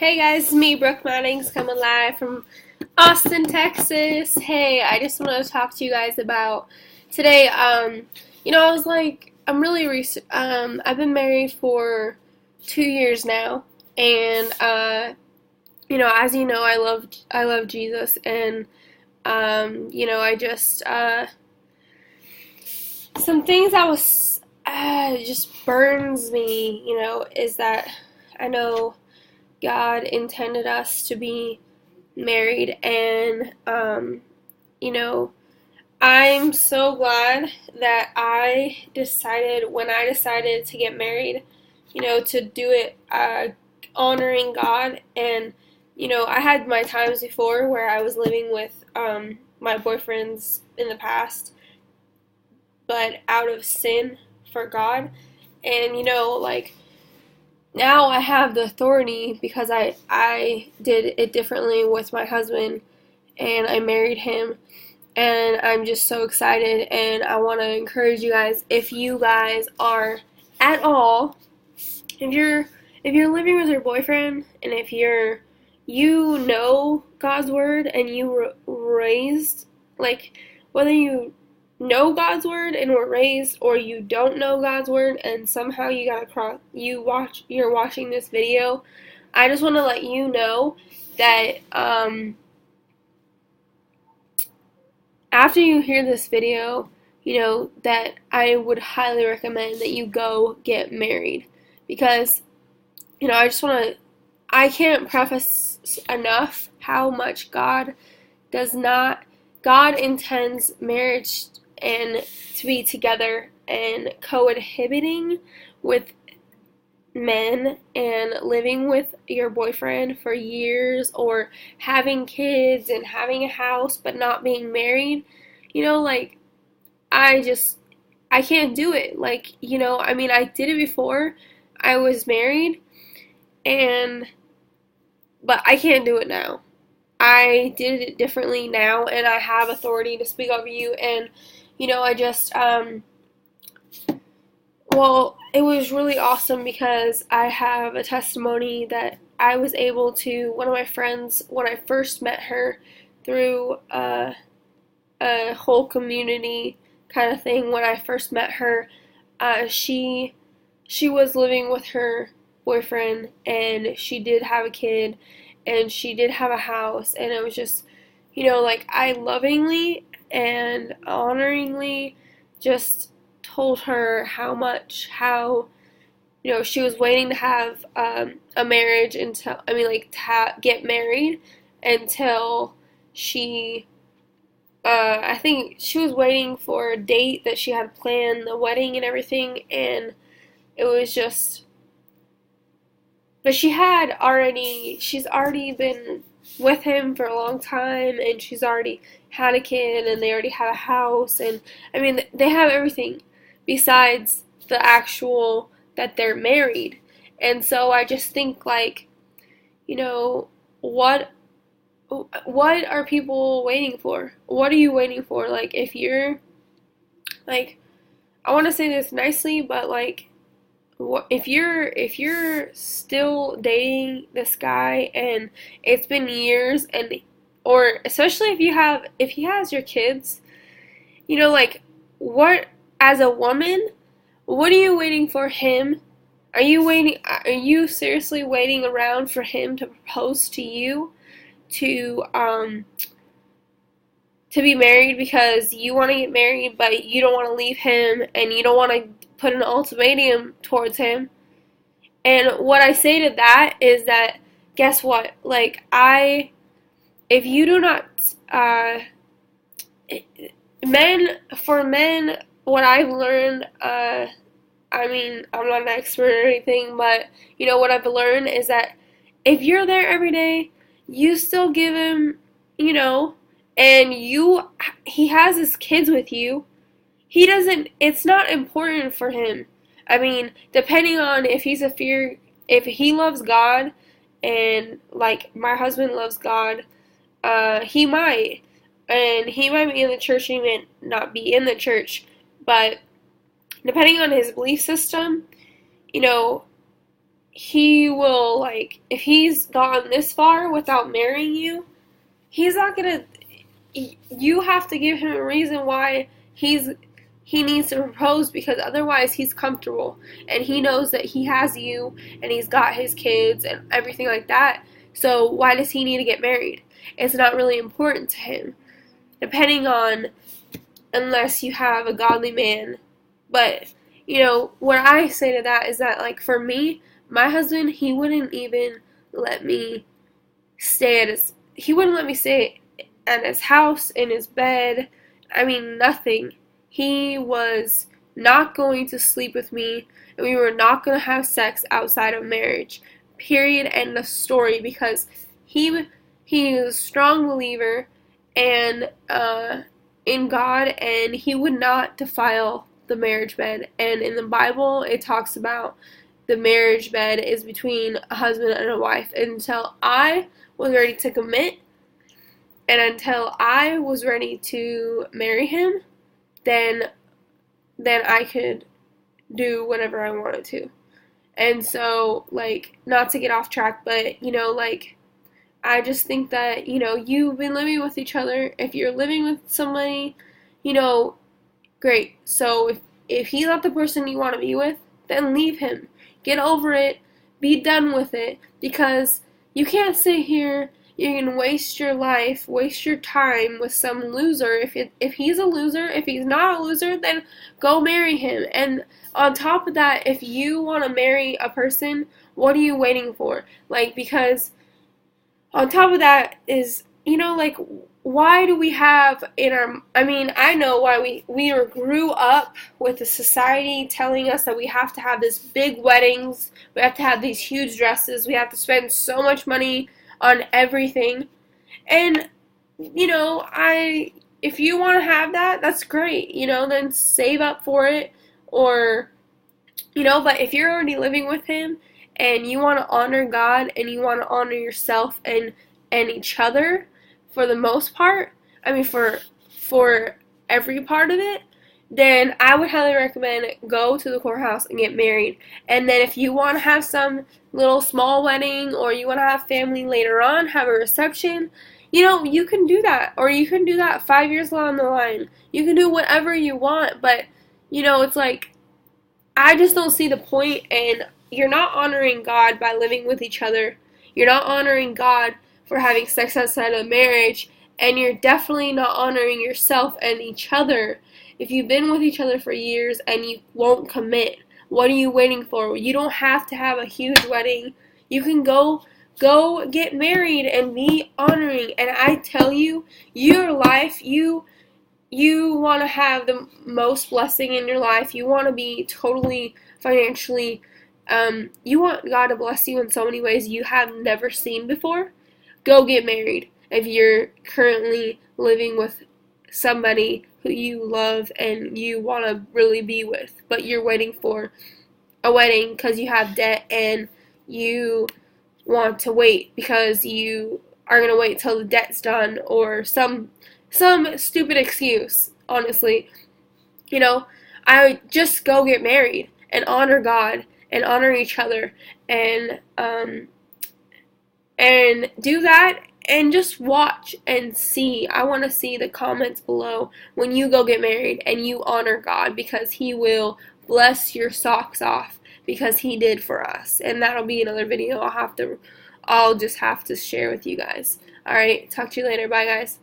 Hey guys, it's me, Brooke Mannings, coming live from Austin, Texas. Hey, I just want to talk to you guys about today. I was like, I've been married for 2 years now, and as you know, I love Jesus, and I just some things that was just burns me, is that I know God intended us to be married, and you know, I'm so glad that when I decided to get married, to do it honoring God. And I had my times before where I was living with my boyfriends in the past, but out of sin for God. And like, now I have the authority because I did it differently with my husband, and I married him, and I'm just so excited. And I want to encourage you guys, if you guys are at all, if you're living with your boyfriend, and if you know God's word, and you were raised, like, whether you know God's word and were raised, or you don't know God's word and somehow you're watching this video, I just want to let you know that after you hear this video, that I would highly recommend that you go get married. Because I can't preface enough how much God intends marriage and to be together and cohabiting with men and living with your boyfriend for years, or having kids and having a house but not being married. Like, I can't do it. Like, I did it before I was married, and but I can't do it now. I did it differently now, and I have authority to speak over you. And I just it was really awesome because I have a testimony that I was able to. One of my friends, when I first met her through a whole community kind of thing, when I first met her, she was living with her boyfriend, and she did have a kid, and she did have a house, and it was just, like, I lovingly and honoringly just told her how she was waiting to have a marriage until, get married until she, I think she was waiting for a date that she had planned, the wedding and everything, and it was just, but she's already been with him for a long time, and she's already had a kid, and they already have a house, and they have everything besides the actual that they're married. And so I just think, like, what are people waiting for? What are you waiting for? Like, if you're, like, I want to say this nicely, but, like, if you're still dating this guy and it's been years, and or especially if he has your kids, like, what, as a woman, what are you waiting for him? Are you seriously waiting around for him to propose to you, to be married, because you want to get married, but you don't want to leave him, and you don't want to put an ultimatum towards him? And what I say to that is that, guess what? Like, if you do not, for men, what I've learned, I'm not an expert or anything, but, what I've learned is that if you're there every day, you still give him, and he has his kids with you, it's not important for him. Depending on if if he loves God, and, like, my husband loves God, he might. And he might be in the church, he might not be in the church, but depending on his belief system, you know, he will, like, if he's gone this far without marrying you, he's not gonna, you have to give him a reason why he needs to propose, because otherwise he's comfortable and he knows that he has you and he's got his kids and everything like that. So why does he need to get married? It's not really important to him. Depending on, unless you have a godly man. But, what I say to that is that, like, for me, my husband, he wouldn't even let me he wouldn't let me stay at his house, in his bed. I mean, nothing. He was not going to sleep with me, and we were not going to have sex outside of marriage. Period. End of story. Because he is a strong believer and in God, and he would not defile the marriage bed. And in the Bible, it talks about the marriage bed is between a husband and a wife. And until I was ready to commit, and until I was ready to marry him, then I could do whatever I wanted to. And so, like, not to get off track, but, like, I just think that, you've been living with each other. If you're living with somebody, great. So if he's not the person you want to be with, then leave him. Get over it. Be done with it. Because you can't sit here, you're going to waste your life, waste your time with some loser. If he's a loser, if he's not a loser, then go marry him. And on top of that, if you want to marry a person, what are you waiting for? Like, because on top of that is, like, why do we have I know why we grew up with a society telling us that we have to have this big weddings, we have to have these huge dresses, we have to spend so much money on everything. And, if you want to have that, that's great, then save up for it. Or, but if you're already living with him and you want to honor God and you want to honor yourself and each other for the most part, for every part of it, then I would highly recommend go to the courthouse and get married. And then if you want to have some little small wedding, or you want to have family later on, have a reception, you can do that. Or you can do that 5 years along the line. You can do whatever you want, but, it's like, I just don't see the point, and you're not honoring God by living with each other. You're not honoring God for having sex outside of marriage, and you're definitely not honoring yourself and each other. If you've been with each other for years and you won't commit, what are you waiting for? You don't have to have a huge wedding. You can go get married and be honoring. And I tell you, your life, you want to have the most blessing in your life. You want to be totally financially, you want God to bless you in so many ways you have never seen before. Go get married if you're currently living with somebody who you love and you want to really be with, but you're waiting for a wedding because you have debt and you want to wait because you are going to wait till the debt's done, or some stupid excuse, honestly. I just go get married and honor God and honor each other, and do that, and just watch and see. I want to see the comments below when you go get married and you honor God, because he will bless your socks off, because he did for us. And that'll be another video I'll just have to share with you guys. Alright, talk to you later. Bye, guys.